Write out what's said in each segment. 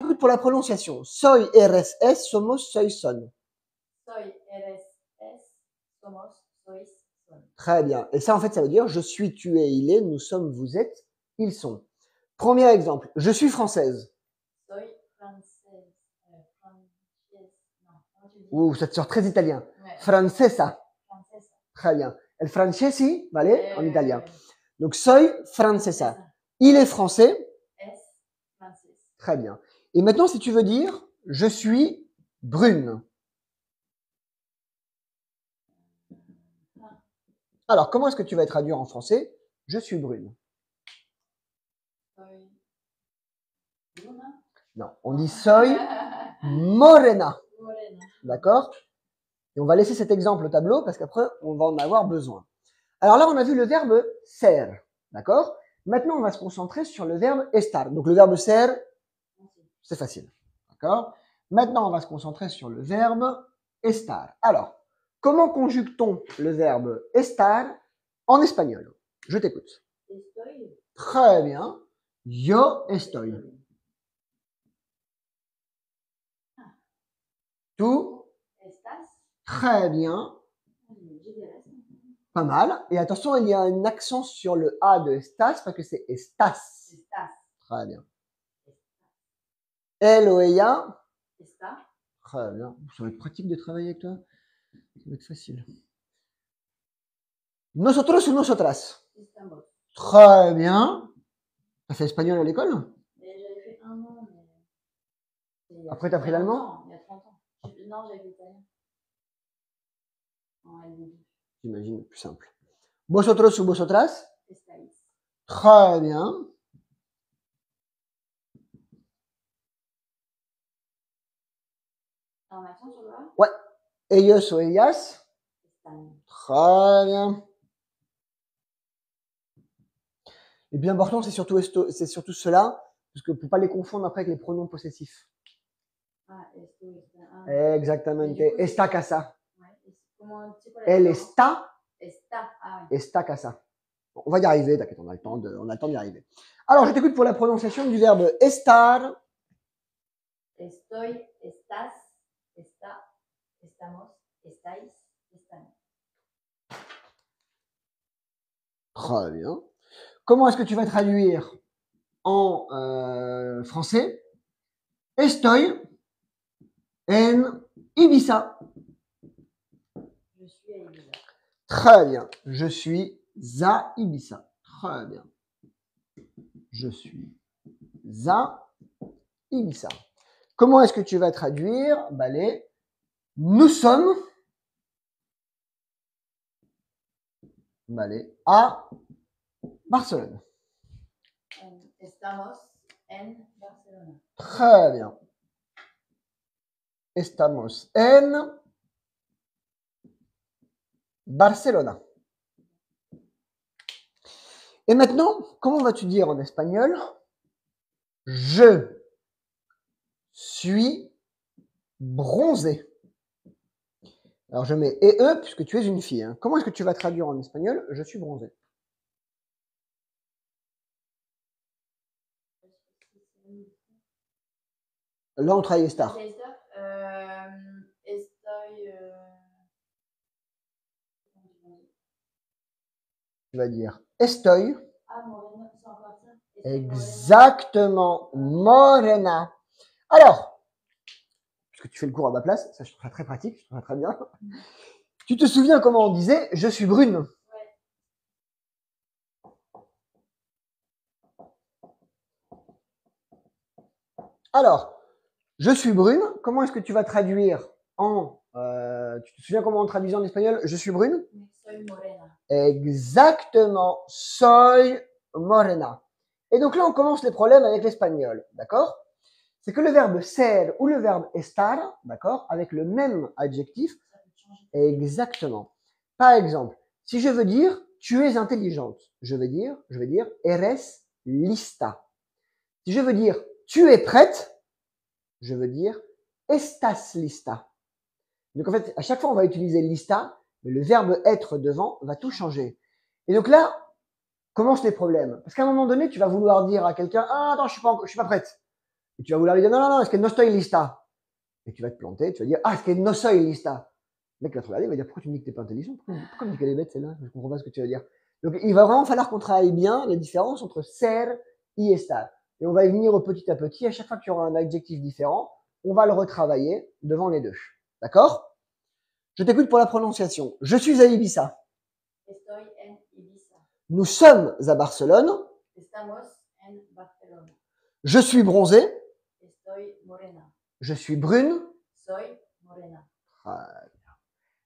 t'écoute pour la prononciation. Soy, eres, es, somos, soy, son. Soy, eres, es, somos, sois, son. Très bien. Et ça, en fait, ça veut dire je suis, tu es, il est, nous sommes, vous êtes, ils sont. Premier exemple. Je suis française. Soy française. Française. Non, comment tu dis? Ouh, ça te sort très italien. Ouais. Francesa. Française. Très bien. El francesi, vale, en italien. Ouais. Donc, soy francesa. Il est français. Es française. Très bien. Et maintenant, si tu veux dire je suis brune. Alors, comment est-ce que tu vas traduire en français je suis brune? Soy bruna. Non, on dit soy morena. Morena. D'accord? Et on va laisser cet exemple au tableau parce qu'après, on va en avoir besoin. Alors là, on a vu le verbe ser. D'accord? Maintenant, on va se concentrer sur le verbe estar. Donc, le verbe ser, c'est facile. D'accord? Maintenant, on va se concentrer sur le verbe estar. Alors, comment conjugue-t-on le verbe estar en espagnol? Je t'écoute. Estoy. Très bien. Yo estoy. Tu Estás. Très bien. Je dirais ça. Pas mal. Et attention, il y a un accent sur le A de estas parce que c'est estas. Estás. Très bien. Elle ou ella. Está. Très bien. Ça va être pratique de travailler avec toi. Ça va être facile. Nosotros ou nosotras. Estamos. Très bien. T'as fait espagnol à l'école? J'avais fait un an, mais. Après, t'as pris l'allemand? Il y a 30 ans. Non, j'avais fait italien. En LV2. J'imagine, plus simple. Vosotros ou vosotras. Estáis. Très bien. Un accent sur le A? Ouais. Ellos ou ellas. Están. Très bien. Et bien important, c'est surtout cela, parce que pour pas les confondre après avec les pronoms possessifs. Ah, esto está. Exactamente. Está casa. Ouais. Comment, c'est quoi la Elle différence? está. Está. Ah oui. Está casa. Bon, on va y arriver, t'inquiète, on a le temps d'y arriver. Alors, je t'écoute pour la prononciation du verbe estar. Estoy, estás, está, estamos, estáis, están. Très bien. Comment est-ce que tu vas traduire en français? Estoy en Ibiza. Je suis à Ibiza. Très bien. Je suis à Ibiza. Très bien. Je suis à Ibiza. Comment est-ce que tu vas traduire? Nous sommes à Barcelone. Estamos en Barcelona. Très bien. Estamos en Barcelona. Et maintenant, comment vas-tu dire en espagnol? Je suis bronzée. Alors je mets EE puisque tu es une fille. Hein. Comment est-ce que tu vas traduire en espagnol? Je suis bronzée. Là, on travaille estar. Tu vas dire estoy. Ah, morena, c'est encore ça. Exactement, morena. Alors, puisque tu fais le cours à ma place, ça je trouve ça très pratique, je trouve ça très bien. Tu te souviens comment on disait je suis brune? Ouais. Alors, je suis brune, comment est-ce que tu vas traduire en... tu te souviens comment on traduisait en espagnol je suis brune? Soy morena. Exactement, soy morena. Et donc là, on commence les problèmes avec l'espagnol, d'accord? C'est que le verbe ser ou le verbe estar, d'accord, avec le même adjectif, exactement. Par exemple, si je veux dire tu es intelligente, je vais dire eres lista. Si je veux dire tu es prête, je veux dire estás lista. Donc en fait, à chaque fois on va utiliser lista, mais le verbe être devant va tout changer. Et donc là, commencent les problèmes. Parce qu'à un moment donné, tu vas vouloir dire à quelqu'un, ah attends, je suis pas prête. Et tu vas vouloir lui dire, non, non, non, est-ce que no estoy lista? Et tu vas te planter, tu vas dire, ah, est-ce que no soy lista? Le mec va te regarder, il va dire, pourquoi tu me dis que t'es pas intelligent? Pourquoi tu me dis qu'elle est bête, celle-là? Je comprends pas ce que tu veux dire. Donc, il va vraiment falloir qu'on travaille bien les différences entre ser y estar. Et on va y venir petit à petit. À chaque fois qu'il y aura un adjectif différent, on va le retravailler devant les deux. D'accord? Je t'écoute pour la prononciation. Je suis à Ibiza. Estoy en Ibiza. Nous sommes à Barcelone. Estamos en Barcelona. Je suis bronzé. Estoy morena. Je suis brune. Soy morena. Très bien.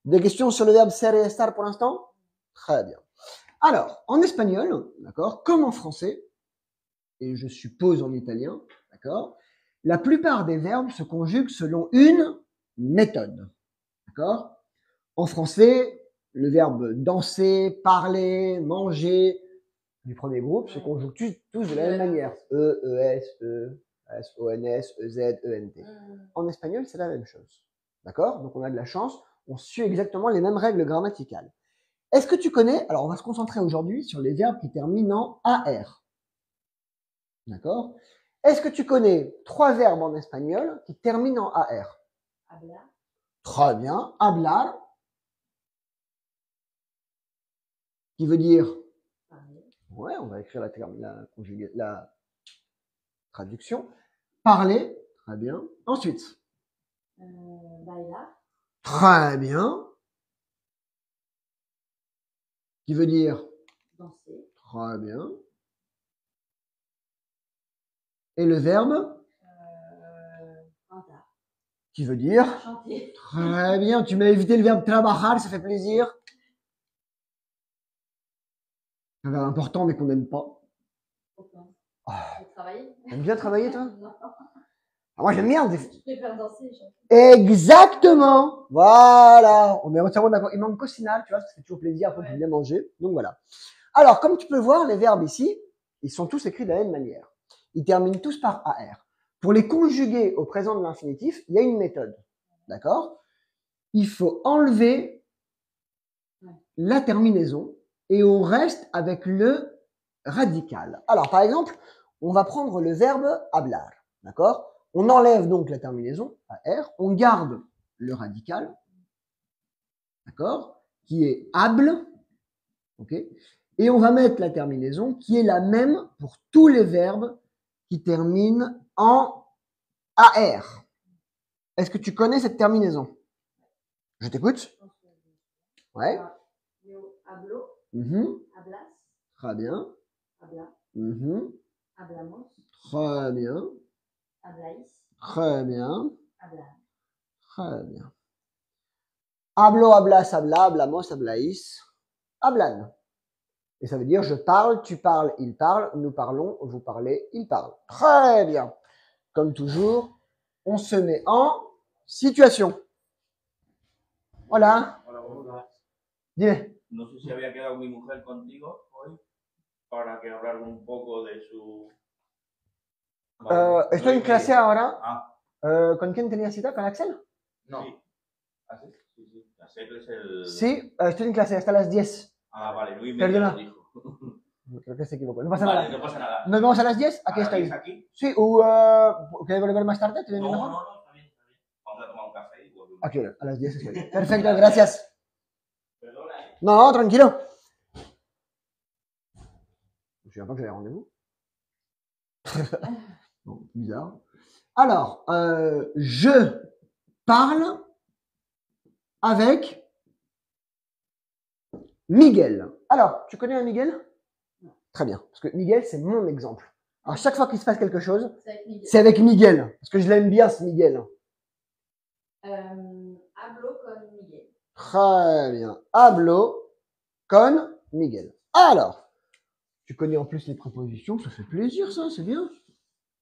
Des questions sur le verbe ser et estar pour l'instant? Très bien. Alors, en espagnol, d'accord, comme en français, et je suppose en italien, d'accord, la plupart des verbes se conjuguent selon une méthode. D'accord? En français, le verbe danser, parler, manger du premier groupe se conjuguent tous de la même manière. E, ES, E, S, ONS, EZ, ENT. En espagnol, c'est la même chose. D'accord? Donc on a de la chance, on suit exactement les mêmes règles grammaticales. Est-ce que tu connais, alors on va se concentrer aujourd'hui sur les verbes qui terminent en AR. D'accord? Est-ce que tu connais 3 verbes en espagnol qui terminent en AR? Hablar. Très bien. Hablar, qui veut dire, Parler. ouais, on va écrire la traduction. Parler, très bien. Ensuite, Bailar. très bien. Qui veut dire, Danser. très bien. Et le verbe, Cantar. qui veut dire, Chanter. très bien. Tu m'as évité le verbe trabajar, ça fait plaisir. Un verbe important, mais qu'on n'aime pas. Pourquoi? Ah, J'ai travaillé. t'aimes bien travailler, toi? Non. Ah, moi, j'aime bien. Je préfère danser. Exactement. Voilà. On est entièrement d'accord. Il manque cocinar, tu vois, ça fait toujours plaisir après pour bien manger. Donc voilà. Alors, comme tu peux voir, les verbes ici, ils sont tous écrits de la même manière. Ils terminent tous par AR. Pour les conjuguer au présent de l'infinitif, il y a une méthode. D'accord? Il faut enlever la terminaison et on reste avec le radical. Alors, par exemple, on va prendre le verbe hablar. D'accord? On enlève donc la terminaison, AR, on garde le radical, d'accord, qui est hable, ok, et on va mettre la terminaison qui est la même pour tous les verbes qui terminent en AR. Est-ce que tu connais cette terminaison? Je t'écoute. Ouais. Yo hablo. Hablas. Très bien. Habla. Hablamos. Très bien. Habláis. Très bien. Hablan. Très bien. Hablo, hablas, habla, hablamos, habláis, hablan. Et ça veut dire je parle, tu parles, il parle, nous parlons, vous parlez, il parle. Très bien. Comme toujours, on se met en situation. Hola. Hola, buenas. Dime. No sé si había quedado mi mujer contigo hoy para que hablar un poco de su... Estoy en clase ahora. Ah. ¿Con quién tenía cita? ¿Con Axel? No. Sí. ¿Ah, sí? Sí, sí. Axel es el... Sí, estoy en clase hasta las 10. Ah, vale, 9:30 Perdona. lo dijo. Creo que se equivocó. No pasa Vale, nada. no pasa nada. ¿Nos vemos a las 10? Aquí ¿A las estoy. 10 aquí? Sí, o ¿quieres volver más tarde? ¿Te viene No, mejor? no, no, está bien, está bien. Vamos a tomar un café y volvemos. Aquí, a las 10 estoy. Perfecto, gracias. Perdona, ¿eh? No, tranquilo. Je ne souviens pas que j'avais rendez-vous. Bon, bizarre. Alors, je parle avec Miguel. Alors, tu connais un Miguel? Très bien, parce que Miguel, c'est mon exemple. Alors, chaque fois qu'il se passe quelque chose, c'est avec Miguel, parce que je l'aime bien, ce Miguel. Hablo con Miguel. Très bien. Hablo con Miguel. Alors, tu connais en plus les prépositions, ça fait plaisir, ça, c'est bien.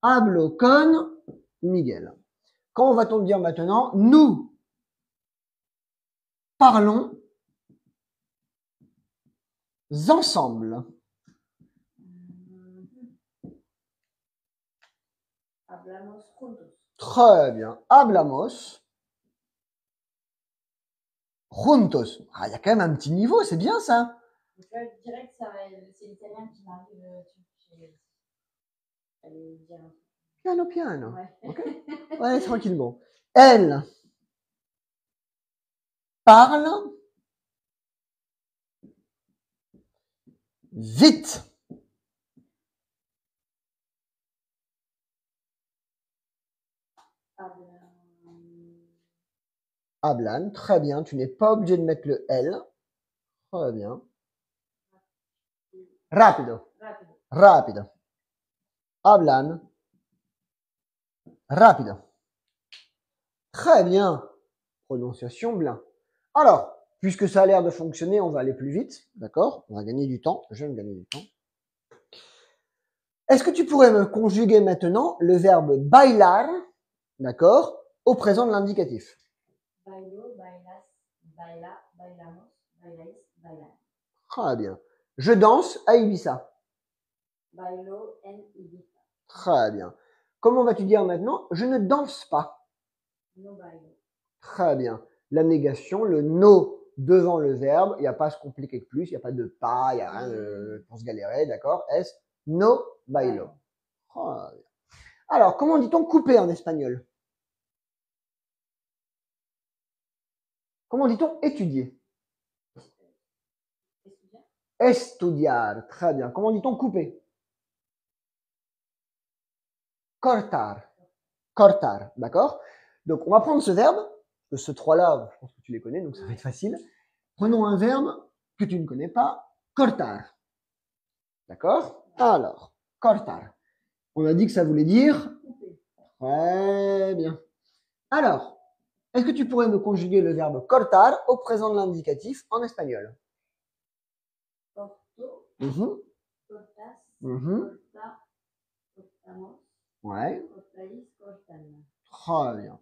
Hablo con Miguel. Quand va-t-on dire maintenant? Nous parlons ensemble. Hablamos juntos. Très bien. Hablamos juntos. Ah, il y a quand même un petit niveau, c'est bien ça. Donc là, je dirais que c'est l'italien qui m'arrive. Allez dire. Piano, piano. Ouais. Ok. Ouais, tranquillement. Elle parle vite. Hablan, très bien. Tu n'es pas obligé de mettre le L. Très bien. Rápido, Rápido. rápido. Hablan rápido. Très bien. Prononciation bien. Alors, puisque ça a l'air de fonctionner, on va aller plus vite. D'accord? On va gagner du temps. Je vais me gagner du temps. Est-ce que tu pourrais me conjuguer maintenant le verbe bailar, d'accord, au présent de l'indicatif? Bailo, bailas, baila, bailamos, bailáis, bailan. Très bien. Je danse à Ibiza. Bailo en Ibiza. Très bien. Comment vas-tu dire maintenant? Je ne danse pas. No bailo. Très bien. La négation, le no devant le verbe, il n'y a pas à se compliquer de plus, il n'y a pas de pas, il n'y a rien pour se galérer, d'accord? Est no bailo. Très bien. Alors, comment dit-on couper en espagnol? Comment dit-on étudier? Estudiar. Estudiar. Très bien. Comment dit-on couper? Cortar. Cortar. D'accord? Donc, on va prendre ce verbe, que ce trois-là, je pense que tu les connais, donc ça va être facile. Prenons un verbe que tu ne connais pas, cortar. D'accord? Alors, cortar. On a dit que ça voulait dire? Couper. Très bien. Alors, est-ce que tu pourrais me conjuguer le verbe cortar au présent de l'indicatif en espagnol? Corto, Mhm, cortas, mhm. corta, cortamos, Ouais, cortáis, cortan. très bien.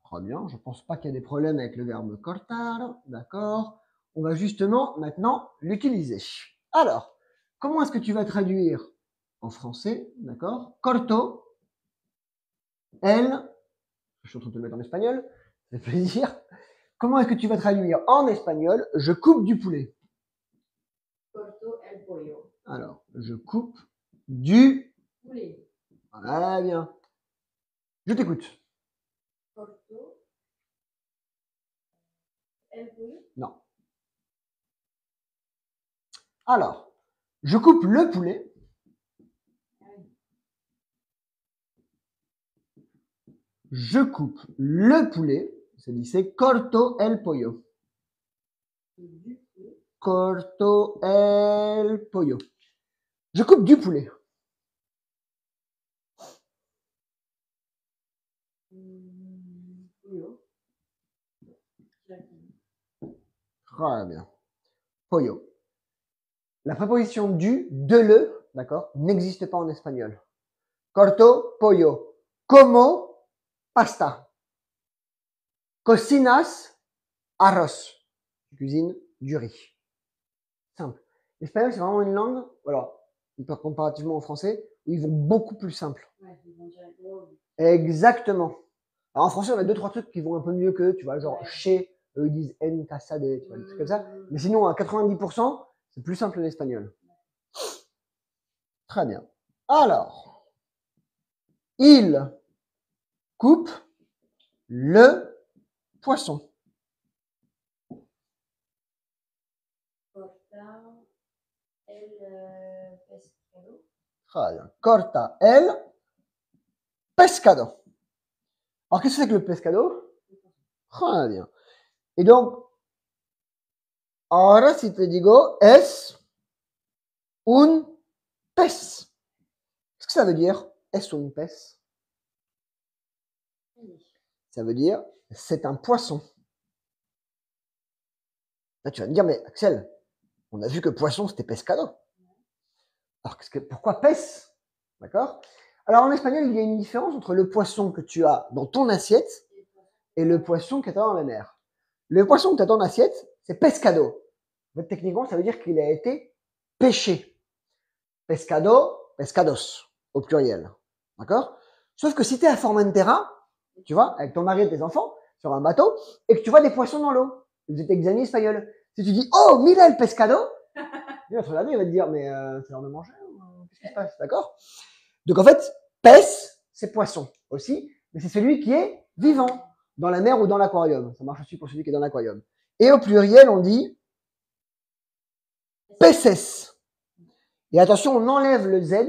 Très bien, je ne pense pas qu'il y a des problèmes avec le verbe cortar, d'accord? On va justement maintenant l'utiliser. Alors, comment est-ce que tu vas traduire en français, d'accord? Corto, elle, je suis en train de te le mettre en espagnol, ça fait plaisir. Comment est-ce que tu vas traduire en espagnol? Je coupe du poulet. Corto el pollo. Alors, je coupe du... Poulet. Très bien. Je t'écoute. Corto el pollo. Non. Alors, je coupe le poulet. Ah oui. Je coupe le poulet. C'est dit, c'est corto el pollo. Et du poulet. Corto el pollo. Je coupe du poulet. Pollo. Jacqueline. Très bien. Pollo. La préposition du, de le, d'accord, n'existe pas en espagnol. Corto pollo. Como pasta. Cocinas arroz. Tu cuisines du riz. Simple. L'espagnol, c'est vraiment une langue, voilà, comparativement au français, où ils vont beaucoup plus simple. Ouais, ils vont dire gros. Exactement. Alors en français, on a deux, trois trucs qui vont un peu mieux que, tu vois, genre Ouais. chez, eux, ils disent en casa de, tu vois, des trucs comme ça. Mais sinon, à 90%, c'est plus simple l'espagnol. Très bien. Alors, il coupe le poisson. Corta el pescado. Très bien. Corta el pescado. Alors, qu'est-ce que c'est que le pescado? Très bien. Et donc, ahora si te digo es un pez. Qu'est-ce que ça veut dire? Es un pez? Ça veut dire c'est un poisson. Là, tu vas me dire, mais Axel, on a vu que poisson, c'était pescado. Alors, pourquoi pez? D'accord? Alors, en espagnol, il y a une différence entre le poisson que tu as dans ton assiette et le poisson que tu as dans la mer. Le poisson que tu as dans ton assiette, c'est pescado. En fait, techniquement, ça veut dire qu'il a été pêché. Pescado, pescados, au pluriel. D'accord? Sauf que si tu es à Formentera, tu vois, avec ton mari et tes enfants, sur un bateau, et que tu vois des poissons dans l'eau, vous êtes examiné espagnol. Si tu dis, oh, mira el pescado, il va te regarder, il va te dire, mais c'est l'heure de manger, qu'est-ce qui se passe? D'accord? Donc en fait, Pez, c'est poisson aussi, mais c'est celui qui est vivant, dans la mer ou dans l'aquarium. Ça marche aussi pour celui qui est dans l'aquarium. Et au pluriel, on dit peces. Et attention, on enlève le Z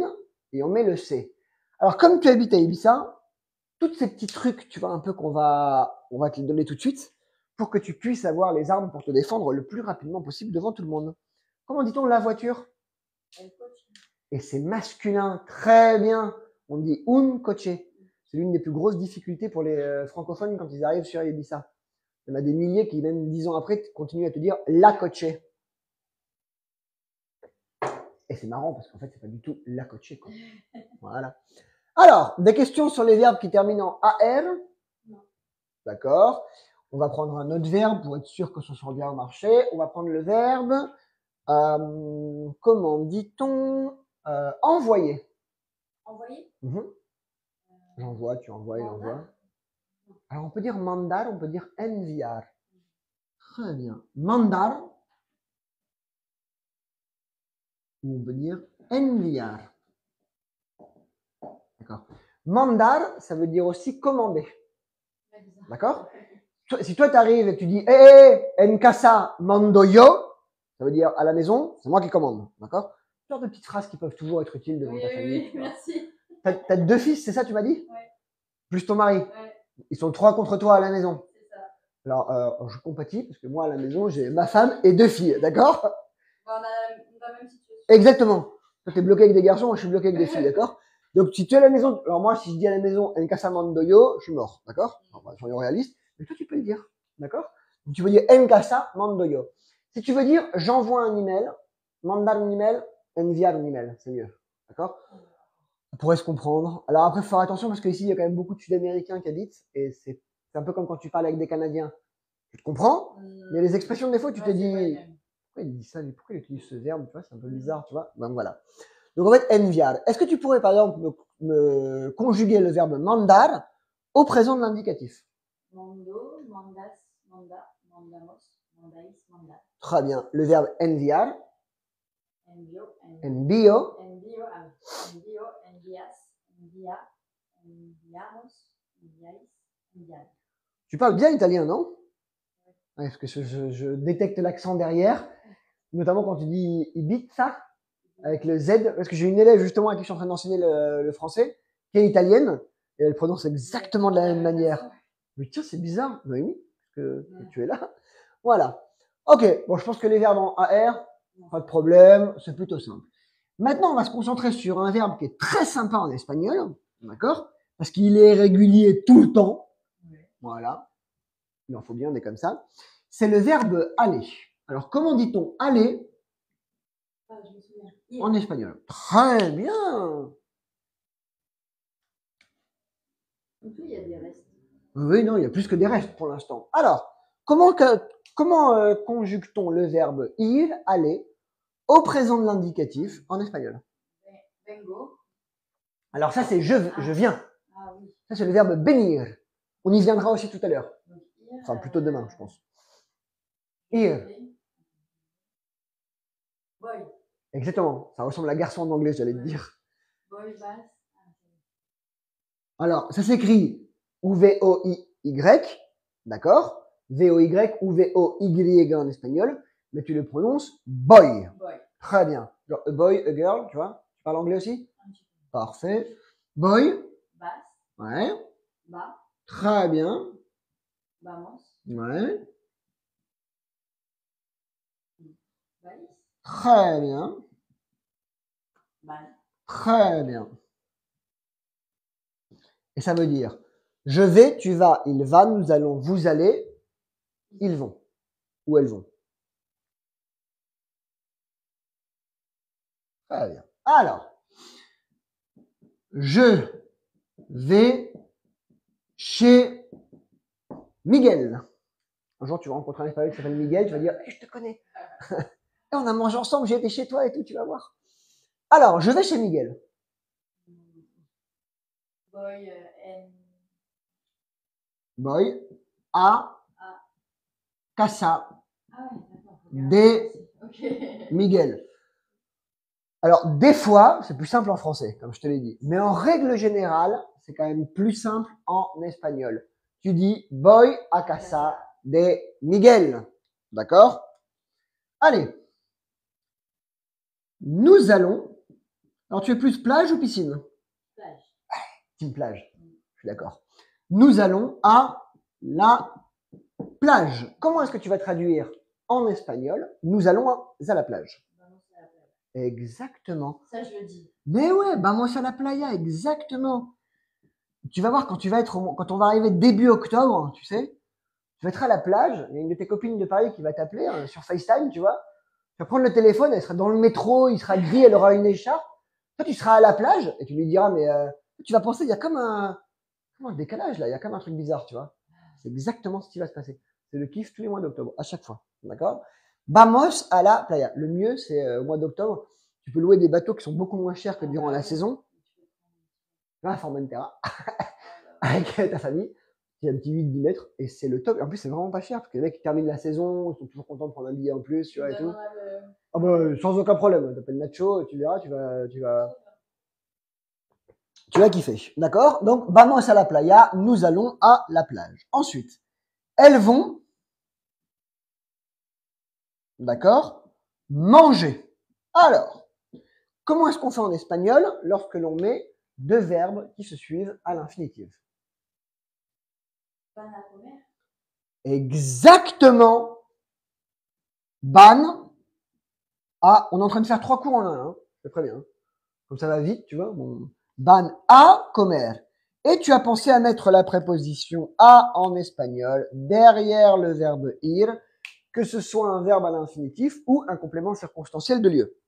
et on met le C. Alors, comme tu habites à Ibiza, tous ces petits trucs, tu vois, un peu on va te les donner tout de suite pour que tu puisses avoir les armes pour te défendre le plus rapidement possible devant tout le monde. Comment dit-on la voiture? Et c'est masculin, très bien. On dit un coche. C'est l'une des plus grosses difficultés pour les francophones quand ils arrivent sur Ibiza. Il y en a des milliers qui, même 10 ans après, continuent à te dire la coche. Et c'est marrant parce qu'en fait, c'est pas du tout la coche. Voilà. Alors, des questions sur les verbes qui terminent en AR? D'accord. On va prendre un autre verbe pour être sûr que ce soit bien marché. On va prendre le verbe, comment dit-on, envoyer. Envoyer. J'envoie, tu envoies, il Mandar. envoie. Alors, on peut dire mandar, on peut dire enviar. Très bien. Mandar. Ou on peut dire enviar. D'accord. Mandar, ça veut dire aussi commander. D'accord? Si toi, tu arrives et que tu dis, en casa mando yo, ça veut dire à la maison, c'est moi qui commande. D'accord? Ce genre de petites phrases qui peuvent toujours être utiles devant ta famille. Oui, merci. T'as 2 fils, c'est ça, tu m'as dit? Ouais. Plus ton mari. Ouais, Ils sont 3 contre toi à la maison. c'est ça. Alors, je compatis parce que moi, à la maison, j'ai ma femme et 2 filles. D'accord? On a la même situation. Exactement. Toi, t'es bloqué avec des garçons, moi, je suis bloqué avec des filles. D'accord? Donc, si tu es à la maison, alors moi, si je dis à la maison, en casa mando yo, je suis mort. D'accord? Soyons réalistes. Mais toi, tu peux le dire. D'accord? Donc, tu veux dire en casa mando yo. Si tu veux dire j'envoie un email, mandar un email, enviar un email, c'est mieux. D'accord? Ça pourrait se comprendre. Alors après, il faut faire attention parce qu'ici, il y a quand même beaucoup de Sud-Américains qui habitent et c'est un peu comme quand tu parles avec des Canadiens. Tu te comprends? Mais les expressions, des fois, tu te dis, pourquoi il dit ça? Pourquoi il utilise ce verbe? Tu vois, c'est un peu bizarre, tu vois? Ben voilà. Donc en fait, enviar. Est-ce que tu pourrais, par exemple, me conjuguer le verbe mandar au présent de l'indicatif? Mando, mandas, manda, mandamos, mandais, manda. Très bien. Le verbe enviar, Envio, envío. envio, envio, envias, envia, enviamos, enviais, enviar. Tu parles bien italien, non? Ouais, parce que je détecte l'accent derrière, notamment quand tu dis Ibiza, avec le Z, parce que j'ai une élève justement à qui je suis en train d'enseigner le français, qui est italienne, et elle prononce exactement de la même manière. Mais tiens, c'est bizarre. Oui, oui, parce que tu es là. Voilà. Ok, bon, je pense que les verbes en AR, pas de problème, c'est plutôt simple. Maintenant, on va se concentrer sur un verbe qui est très sympa en espagnol, d'accord? Parce qu'il est régulier tout le temps. Voilà. Il en faut bien des comme ça. C'est le verbe aller. Alors, comment dit-on aller Ah, je me souviens. en espagnol? Très bien. En tout, il y a des restes. Oui, non, il y a plus que des restes pour l'instant. Alors, comment conjugue-t-on le verbe ir, aller, au présent de l'indicatif en espagnol? Vengo. Alors ça, c'est je viens. Ah oui. Ça, c'est le verbe venir. On y viendra aussi tout à l'heure. Donc, ir, Enfin, plutôt demain, je pense. Ir. Boy. Exactement. Ça ressemble à garçon en anglais, j'allais te dire. Boy, vas. Alors, ça s'écrit ou V-O-I-Y, d'accord? V-O-Y ou V-O-Y en espagnol, mais tu le prononces boy. Boy. Très bien. Genre a boy, a girl, tu vois? Tu parles anglais aussi? Un petit peu. Parfait. Boy. Vas. Ouais. Va. Très bien. Vamos. Ouais. Vais. Très bien. Van. Très bien. Et ça veut dire je vais, tu vas, il va, nous allons, vous allez, ils vont. Ou elles vont. Très bien. Alors, je vais chez Miguel. Un jour, tu vas rencontrer un espagnol qui s'appelle Miguel, tu vas dire hey, je te connais. Et on a mangé ensemble, j'ai été chez toi et tout, tu vas voir. Alors, je vais chez Miguel. Boy, en. Voy a casa Ah ouais, d'accord. de Ok. Miguel. Alors, des fois, c'est plus simple en français, comme je te l'ai dit. Mais en règle générale, c'est quand même plus simple en espagnol. Tu dis voy a casa de Miguel. D'accord? Allez. Nous allons. Alors, tu es plus plage ou piscine? Plage. Team plage. Je suis d'accord. Nous allons à la plage. Comment est-ce que tu vas traduire en espagnol? Nous allons à la plage. Vamos a la playa. Exactement. Ça, je le dis. Mais ouais, vamos a la playa, exactement. Tu vas voir quand quand on va arriver début octobre, tu sais, tu vas être à la plage, il y a une de tes copines de Paris qui va t'appeler sur FaceTime, tu vois. Tu vas prendre le téléphone, elle sera dans le métro, il sera gris, elle aura une écharpe. Toi, tu seras à la plage et tu lui diras, mais tu vas penser, il y a comme un décalage là, il y a comme un truc bizarre, tu vois. C'est exactement ce qui va se passer. C'est le kiff tous les mois d'octobre, à chaque fois. D'accord? Vamos à la playa. Le mieux, c'est au mois d'octobre, tu peux louer des bateaux qui sont beaucoup moins chers que durant la saison. Là, à Formentera, avec ta famille. Il y a un petit 8-10 mètres et c'est le top. Et en plus, c'est vraiment pas cher parce que les mecs qui terminent la saison, ils sont toujours contents de prendre un billet en plus, tu vois, et tout. Ah bah, sans aucun problème. T'appelles Nacho, tu verras, tu vas kiffer. D'accord? Donc, vamos à la playa, nous allons à la plage. Ensuite, elles vont, d'accord, manger. Alors, comment est-ce qu'on fait en espagnol lorsque l'on met deux verbes qui se suivent à l'infinitif? Van a comer. Exactement. Ban. Ah, on est en train de faire 3 cours en un, hein. C'est très bien. Comme ça va vite, tu vois. Bon. Ban a comer. Et tu as pensé à mettre la préposition a en espagnol derrière le verbe ir, que ce soit un verbe à l'infinitif ou un complément circonstanciel de lieu.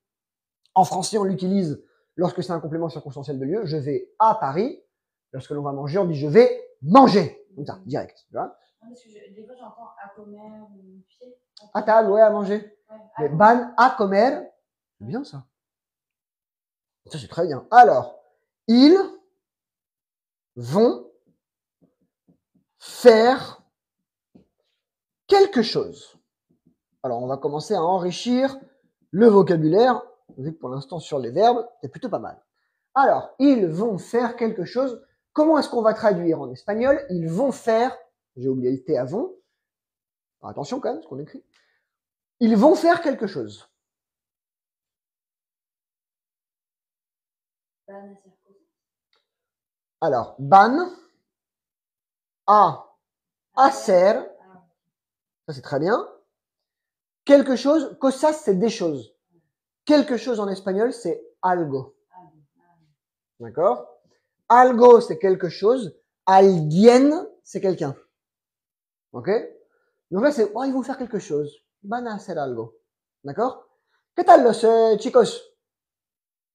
En français, on l'utilise lorsque c'est un complément circonstanciel de lieu. Je vais à Paris. Lorsque l'on va manger, on dit je vais manger. Comme ça, direct. Tu vois. Non, parce que des fois, j'entends à comer ou tu sais. À table, ouais, à manger. Ouais, Mais ban a comer, c'est bien ça. Ça, c'est très bien. Alors, ils vont faire quelque chose. Alors, on va commencer à enrichir le vocabulaire, vu que pour l'instant, sur les verbes, c'est plutôt pas mal. Alors, ils vont faire quelque chose. Comment est-ce qu'on va traduire en espagnol? Ils vont faire, j'ai oublié le T avant. Alors, attention quand même, ce qu'on écrit. Ils vont faire quelque chose. Van a hacer cosas. Alors, ban, a, hacer, Ah, ça c'est très bien. Quelque chose, cosas c'est des choses. Quelque chose en espagnol c'est algo. ah, ah. D'accord? Algo c'est quelque chose. Alguien c'est quelqu'un. Ok? Donc là c'est, oh, ils vont faire quelque chose. Van a hacer algo. D'accord? ¿Qué tal los chicos?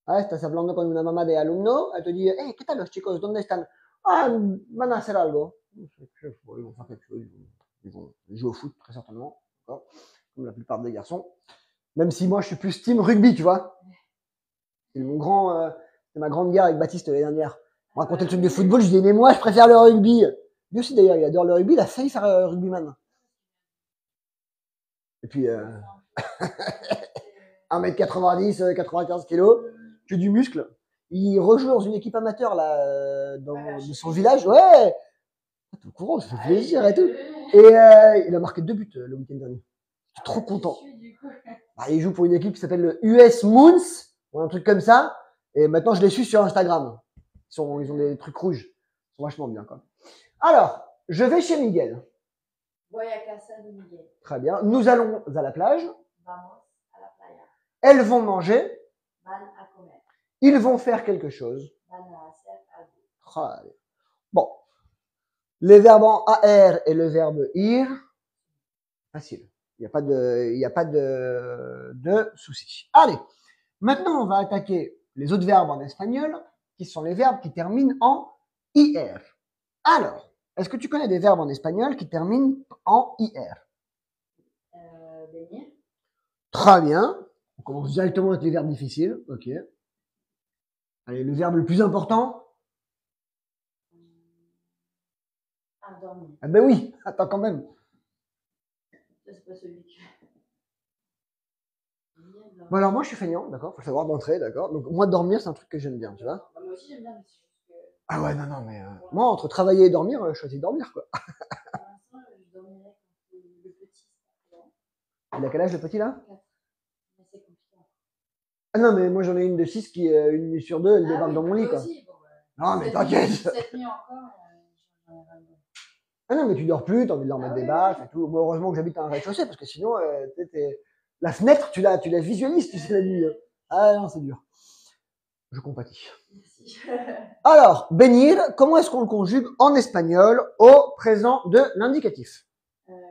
Ah, estás hablando con una mamá de alumno, elle te dit, hey, ¿qué tal los chicos? ¿Dónde están? Ah, van a hacer algo. Ils vont faire quelque chose. Ils vont jouer au foot, très certainement. D'accord? Comme la plupart des garçons. Même si moi, je suis plus team rugby, tu vois. C'est ma grande guerre avec Baptiste l'année dernière. On racontait le truc de football, je dis, mais moi, je préfère le rugby. Lui aussi, d'ailleurs, il adore le rugby, il a failli faire rugbyman. Et puis, 1m90, 95 kilos, que du muscle. Il rejoue dans une équipe amateur, là, de son village. Ouais! Tout courant, ça fait plaisir et tout. Et il a marqué 2 buts le week-end dernier. Je suis trop content. Ah, il joue pour une équipe qui s'appelle le US Moons, ou un truc comme ça. Et maintenant, je les suis sur Instagram. Ils ont des trucs rouges. Ils sont vachement bien, quoi. Alors, je vais chez Miguel. Voy a casa de Miguel. Très bien. Nous allons à la plage. Vamos a la playa. Elles vont manger. Van a comer. Ils vont faire quelque chose. Van a hacer algo. Très bien. Bon. Les verbes en AR et le verbe ir. Facile. Il n'y a pas de souci. Allez. Maintenant, on va attaquer les autres verbes en espagnol, qui sont les verbes qui terminent en IR. Alors, est-ce que tu connais des verbes en espagnol qui terminent en IR? Venir. Très bien. On commence directement avec les verbes difficiles. Ok. Allez, le verbe le plus important? Ah, dormir. Ah ben oui, attends quand même. Ça, c'est pas celui que. dormir. Bon, alors moi, je suis feignant, d'accord? Faut le savoir d'entrée, d'accord? Donc, moi, dormir, c'est un truc que j'aime bien, tu vois? Bah, moi aussi, j'aime bien, mais c'est juste que Ah ouais, non, non, mais moi, entre travailler et dormir, je choisis dormir, quoi. pour l'instant, je dormirai quand le petit sera grand. Il a quel âge, le petit, là? 4. Mais c'est compliqué. Ah non, mais moi, j'en ai une de 6 qui, une nuit sur deux, elle débarque dans mon lit, toi quoi. aussi, bon, bah, Non, mais cette t'inquiète! nuit- Cette nuit encore, j'en ai ras le bol. Ah non, mais tu dors plus, t'as envie de leur mettre Ah des oui, baffes oui. et tout. Bon, heureusement que j'habite à un rez-de-chaussée, parce que sinon, la fenêtre, tu la visualises, tu sais, la nuit. Ah non, c'est dur. Je compatis. Merci. Alors, venir, comment est-ce qu'on le conjugue en espagnol au présent de l'indicatif?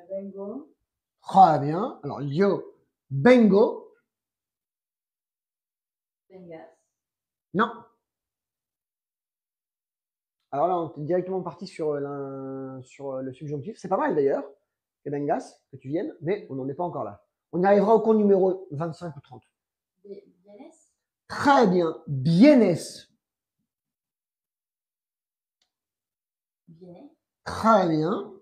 Vengo. Très bien. Alors, yo vengo. Vengas. Non. Alors là, on est directement parti sur le subjonctif. C'est pas mal d'ailleurs, que vengas, que tu viennes, mais on n'en est pas encore là. On y arrivera au cours numéro 25 ou 30. Vienes. Très bien. Vienes. Viene. Très bien.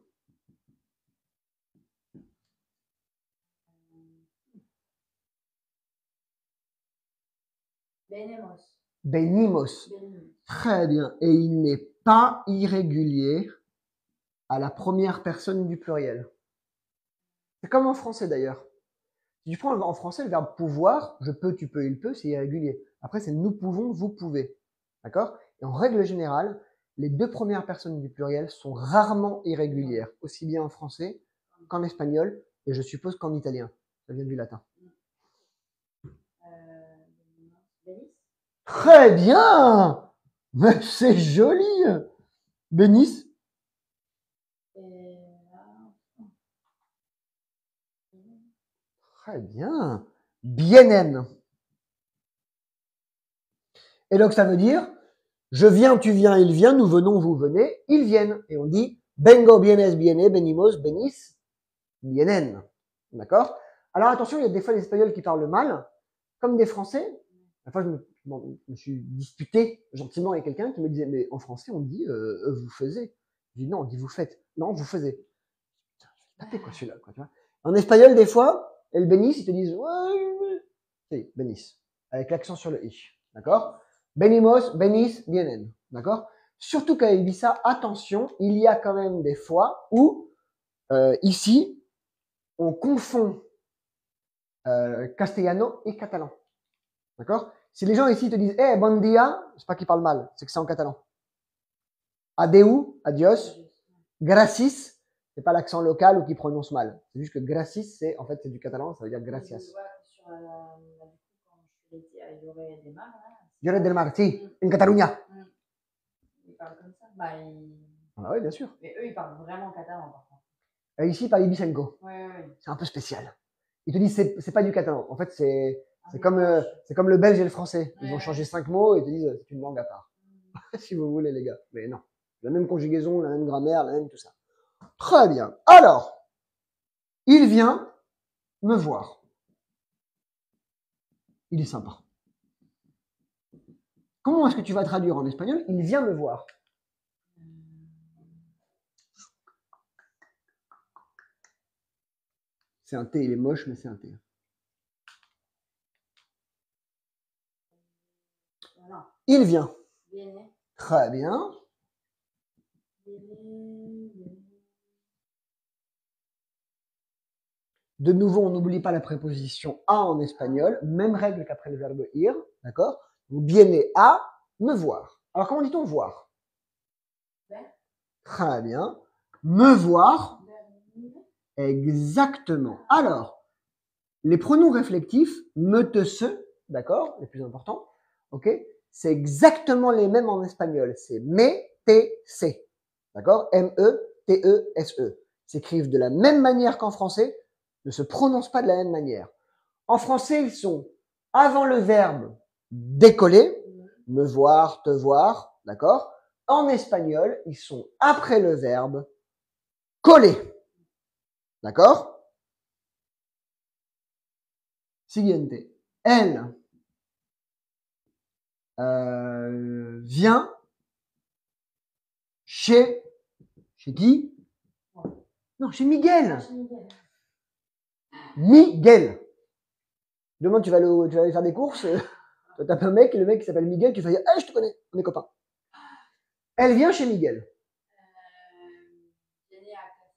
Venemos. Venimos. Venimos. Très bien. Et il n'est pas irrégulier à la première personne du pluriel. C'est comme en français d'ailleurs. Si tu prends en français le verbe pouvoir, je peux, tu peux, il peut, c'est irrégulier. Après, c'est nous pouvons, vous pouvez. D'accord? Et en règle générale, les deux premières personnes du pluriel sont rarement irrégulières, aussi bien en français qu'en espagnol, et je suppose qu'en italien. Ça vient du latin. Venice. Très bien! Mais c'est joli! Bénis? Très bien. Vienen. Et donc ça veut dire, je viens, tu viens, il vient, nous venons, vous venez, ils viennent. Et on dit, vengo, vienes, viene, venimos, venis, vienen. D'accord? Alors attention, il y a des fois des Espagnols qui parlent mal, comme des Français. La fois, je me suis disputé gentiment avec quelqu'un qui me disait, mais en français, on dit vous faisiez. Je dis non, on dit vous faites. Non, vous faisiez. Putain, je vais taper quoi celui-là, quoi, tu vois. En espagnol, des fois, el benis, ils te disent ouais, c'est benis, avec l'accent sur le i. D'accord? Venimos, venis, vienen. D'accord? Surtout qu'à Ibiza, attention, il y a quand même des fois où, ici, on confond castellano et catalan. D'accord? Si les gens ici te disent hey, bon dia, c'est pas qu'ils parlent mal, c'est que c'est en catalan. Adeu, adios. Gracias, c'est pas l'accent local ou qui prononce mal. C'est juste que gracias, c'est en fait c'est du catalan, ça veut dire gracias. Sur quand je suis été à Lloret del Mar, Lloret del Mar, si, en Catalunya. Ils parlent comme ça. Ah oui, bien sûr. Mais eux, ils parlent vraiment catalan, par contre. Et ici, par Ibisenko. Ouais. C'est un peu spécial. Ils te disent c'est pas du catalan. En fait, c'est comme le belge et le français. Ils ont changé 5 mots et ils te disent c'est une langue à part. Si vous voulez, les gars. Mais non. La même conjugaison, la même grammaire, la même tout ça. Très bien. Alors, il vient me voir. Il est sympa. Comment est-ce que tu vas traduire en espagnol? Il vient me voir. C'est un T, il est moche, mais c'est un T. Non. Il vient. Viene. Très bien. De nouveau, on n'oublie pas la préposition a en espagnol. Même règle qu'après le verbe ir. D'accord? Vous viene a me voir. Alors, comment dit-on voir? Très bien. Me voir. Exactement. Alors, les pronoms réflectifs, me, te, se, d'accord? Les plus importants. Ok? C'est exactement les mêmes en espagnol. C'est me, te, se. D'accord? M-E, T-E, S-E. S'écrivent de la même manière qu'en français, ne se prononcent pas de la même manière. En français, ils sont avant le verbe décoller, me voir, te voir, d'accord? En espagnol, ils sont après le verbe coller. D'accord? Siguiente. Elle vient chez qui? Non, chez Miguel. Miguel. Demain, tu vas aller faire des courses. Tu tapes un mec, et le mec qui s'appelle Miguel, tu vas dire, ah, je te connais, on est copains. Elle vient chez Miguel. Viene a casa.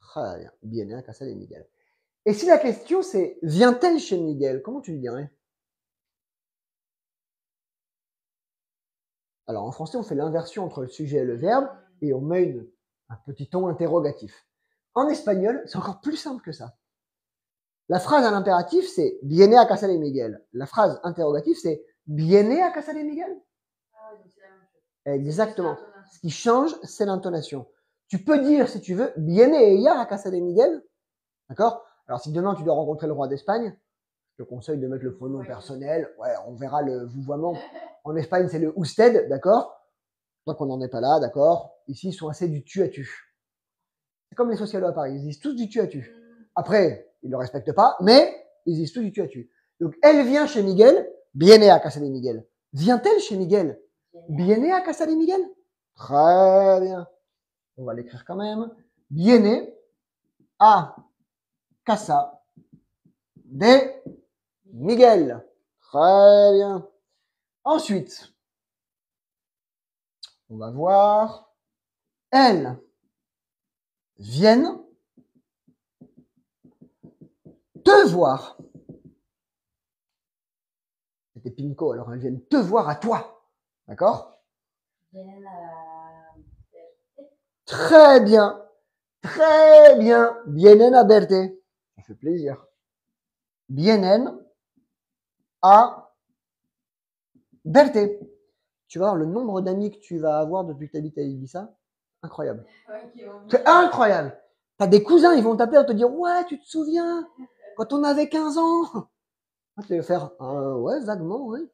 Très bien. Viene a casa de Miguel. Et si la question c'est, vient-elle chez Miguel? Comment tu le dirais? Alors, en français, on fait l'inversion entre le sujet et le verbe, et on met un petit ton interrogatif. En espagnol, c'est encore plus simple que ça. La phrase à l'impératif, c'est viene a casa de Miguel. La phrase interrogative, c'est viene a casa de Miguel. Ah oui, donc c'est la même chose. Exactement. C'est l'intonation. Ce qui change, c'est l'intonation. Tu peux dire, si tu veux, viene ella a casa de Miguel. D'accord? Alors, si demain tu dois rencontrer le roi d'Espagne, je te conseille de mettre le pronom personnel. Ouais, on verra le vouvoiement. En Espagne, c'est le usted, d'accord? Donc, on n'en est pas là, d'accord? Ici, ils sont assez du tu à tu. C'est comme les socialos à Paris, ils disent tous du tu à tu. Après, ils ne le respectent pas, mais ils disent tous du tu à tu. Donc, elle vient chez Miguel, viene a casa de Miguel. Vient-elle chez Miguel? Viene a casa de Miguel? Très bien. On va l'écrire quand même. Viene a casa de Miguel. Très bien. Ensuite, on va voir. Elles viennent te voir. C'était Pinko, alors elles viennent te voir à toi. D'accord? Vienen a verte. Très bien. Très bien. Vienen a verte. Ça fait plaisir. Vienen a verte. Tu vas voir le nombre d'amis que tu vas avoir depuis que tu habites à Ibiza. Incroyable. Ouais, qui vont C'est incroyable. T'as des cousins, ils vont t'appeler et te dire, ouais, tu te souviens, quand on avait 15 ans. Ah, tu vas faire, ouais, vaguement, oui.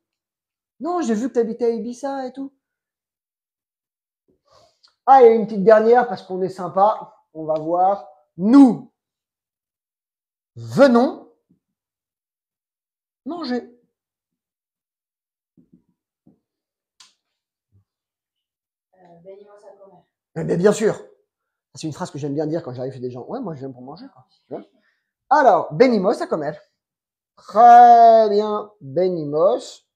Non, j'ai vu que tu habitais à Ibiza et tout. Ah, et une petite dernière, parce qu'on est sympa. On va voir. Nous venons manger. venimos a comer. Eh bien, bien sûr. C'est une phrase que j'aime bien dire quand j'arrive chez des gens. Ouais, moi, je viens pour manger, quoi. Tu vois. Alors, venimos a comer. Très bien. Venimos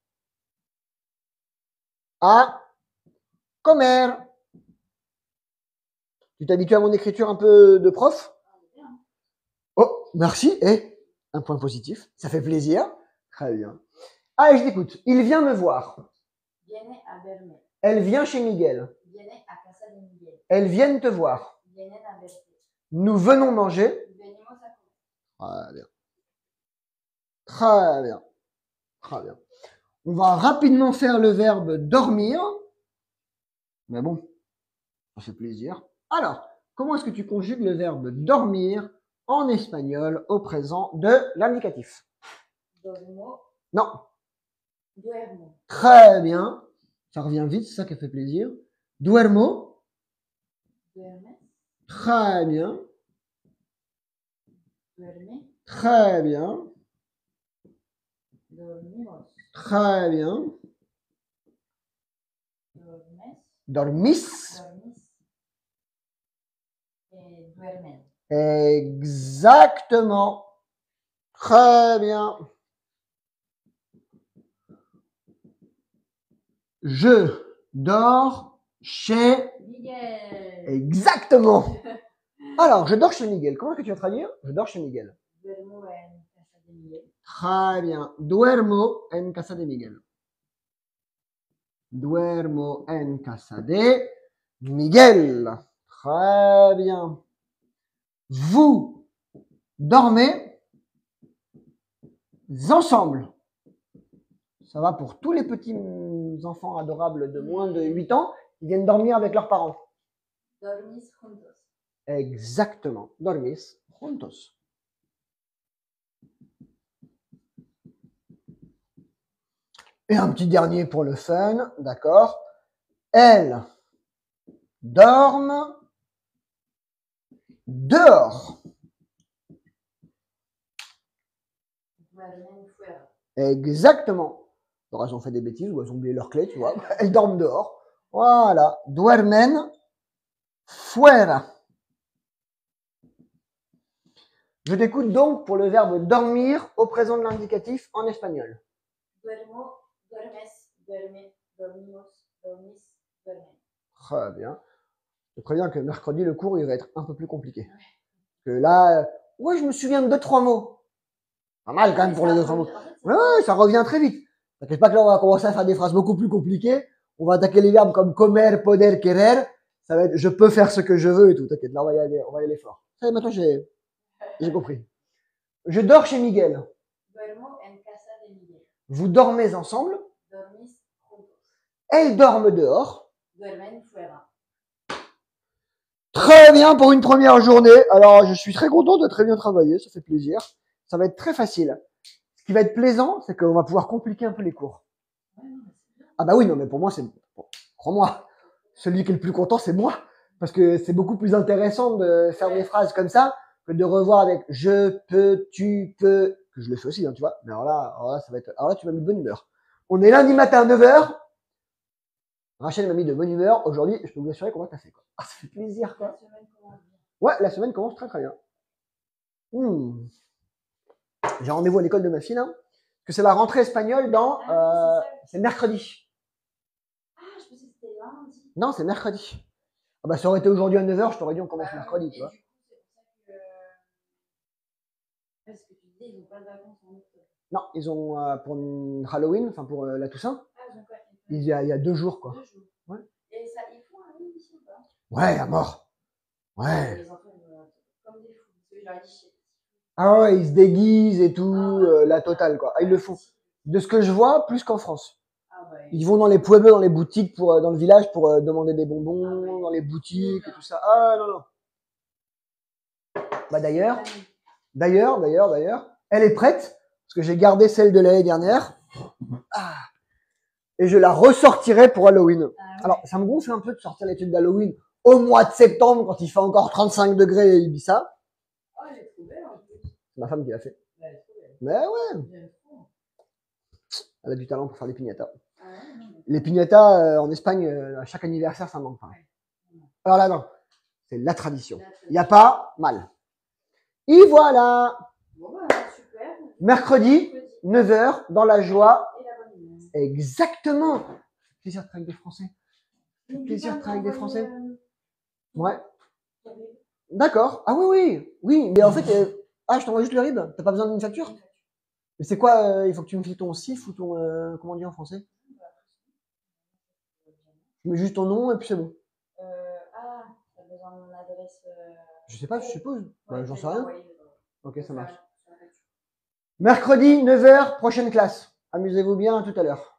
a comer. Tu t'habitues à mon écriture un peu de prof? Oh, merci. Et un point positif. Ça fait plaisir. Très bien. Allez, je t'écoute. Il vient me voir. Viene a verme. Elle vient chez Miguel. Viene a casa de Miguel. Elles viennent te voir. Vienen a verte. Nous venons manger. Venimos a comer. Très bien. Très bien. Très bien. On va rapidement faire le verbe dormir. Mais bon, ça fait plaisir. Alors, comment est-ce que tu conjugues le verbe dormir en espagnol au présent de l'indicatif? Dormo. Non. Duermo. Très bien. Ça revient vite, c'est ça qui fait plaisir. Duermo. Duerme. Très bien. Duerme. Très bien. Dormimos. Très bien. Dormes. Dormis. Dormis. Duermen. Exactement. Très bien. Je dors chez... Miguel. Exactement. Alors, je dors chez Miguel. Comment est-ce que tu vas traduire? Je dors chez Miguel. Duermo en casa de Miguel. Très bien. Duermo en casa de Miguel. Duermo en casa de Miguel. Très bien. Vous dormez ensemble. Ça va pour tous les petits enfants adorables de moins de 8 ans qui viennent dormir avec leurs parents. Dormis juntos. Exactement. Dormis juntos. Et un petit dernier pour le fun, d'accord? Elles dorment dehors. Duermen fuera. Exactement. Alors, elles ont fait des bêtises ou elles ont oublié leurs clés, tu vois. Elles dorment dehors. Voilà. Duermen fuera. Je t'écoute donc pour le verbe dormir au présent de l'indicatif en espagnol. Duermo, duermes, duerme, dormimos, dormis, duermen. Très bien. Je te préviens que mercredi, le cours, il va être un peu plus compliqué. Parce que là, ouais, je me souviens de 2-3 mots. Pas mal quand même pour les 2-3 mots. Ouais, ça revient très vite. T'inquiète pas que là, on va commencer à faire des phrases beaucoup plus compliquées. On va attaquer les verbes comme comer, poder, querer. Ça va être je peux faire ce que je veux et tout. T'inquiète, là, on va y aller fort. Ça y est, maintenant, j'ai compris. Je dors chez Miguel. Duermo en casa de Miguel. Vous dormez ensemble. Dormís juntos. Elles dorment dehors. Duermen fuera. Très bien pour une première journée. Alors, je suis très content de très bien travailler. Ça fait plaisir. Ça va être très facile. Ce qui va être plaisant, c'est qu'on va pouvoir compliquer un peu les cours. Ah bah oui, non, mais pour moi, crois-moi, celui qui est le plus content, c'est moi. Parce que c'est beaucoup plus intéressant de faire des phrases comme ça que de revoir avec je peux, tu peux, que je le fais aussi, hein, tu vois. Mais alors là, ça va être, alors là, tu m'as mis de bonne humeur. On est lundi matin à 9h. Rachel m'a mis de bonne humeur. Aujourd'hui, je peux vous assurer qu'on va taffer, quoi. Ah, ça fait plaisir, quoi. La semaine commence bien. Ouais, la semaine commence très très bien. J'ai rendez-vous à l'école de ma fille, là. Parce que c'est la rentrée espagnole dans, c'est mercredi. Ah, je pensais que c'était lundi. Non, c'est mercredi. Ah bah, ça aurait été aujourd'hui à 9h, je t'aurais dit on commence mercredi, tu vois. Du coup, c'est pour ça que. Parce que tu disais, ils n'ont pas de vacances en octobre. Non, ils ont pour Halloween, enfin pour la Toussaint, Ah, ils ont quoi? il y a 2 jours, quoi. 2 jours. Ouais. Et ça, ils font un livre ici ou pas? Ouais, à mort. Ouais. Les enfants, ils vont comme des fous. Parce que je leur ai dit, je sais Ah ouais, ils se déguisent et tout, la totale, quoi. Ah, ils le font. De ce que je vois, plus qu'en France. Ah ouais. Ils vont dans les pueblos, dans les boutiques, dans le village, pour demander des bonbons, dans les boutiques et tout ça. Ah non, non. Bah d'ailleurs, elle est prête, parce que j'ai gardé celle de l'année dernière. Ah. Et je la ressortirai pour Halloween. Ah ouais. Alors, ça me gonfle un peu de sortir l'étude d'Halloween au mois de septembre, quand il fait encore 35 degrés et Ibiza. Oh, j'ai trouvé en plus. C'est ma femme qui l'a fait. Ouais, j'ai trouvé. Mais ouais, J'aime trop. elle a du talent pour faire des piñatas. Ah ouais, non, mais- Les piñatas en Espagne, à chaque anniversaire, ça manque pas. Alors là, non, c'est la tradition. Il n'y a pas mal. Et voilà, Bon, bah, super. mercredi, 9h, dans la joie. Et la bonne humeur. Exactement. Plaisir de travailler avec des Français. Plaisir de travailler avec des Français. Ouais. D'accord. Ah oui, oui. Oui, mais en fait, je t'envoie juste le RIB. T'as pas besoin d'une facture? Mais c'est quoi, il faut que tu me files ton CIF ou ton, comment on dit en français? Tu mets juste ton nom et puis c'est bon. Ah, t'as besoin de mon adresse. Je sais pas, je suppose. Bah, Ouais, j'en je sais vais rien. t'envoyer le- Ok, ça marche. sur la facture. Mercredi, 9h, prochaine classe. Amusez-vous bien, à tout à l'heure.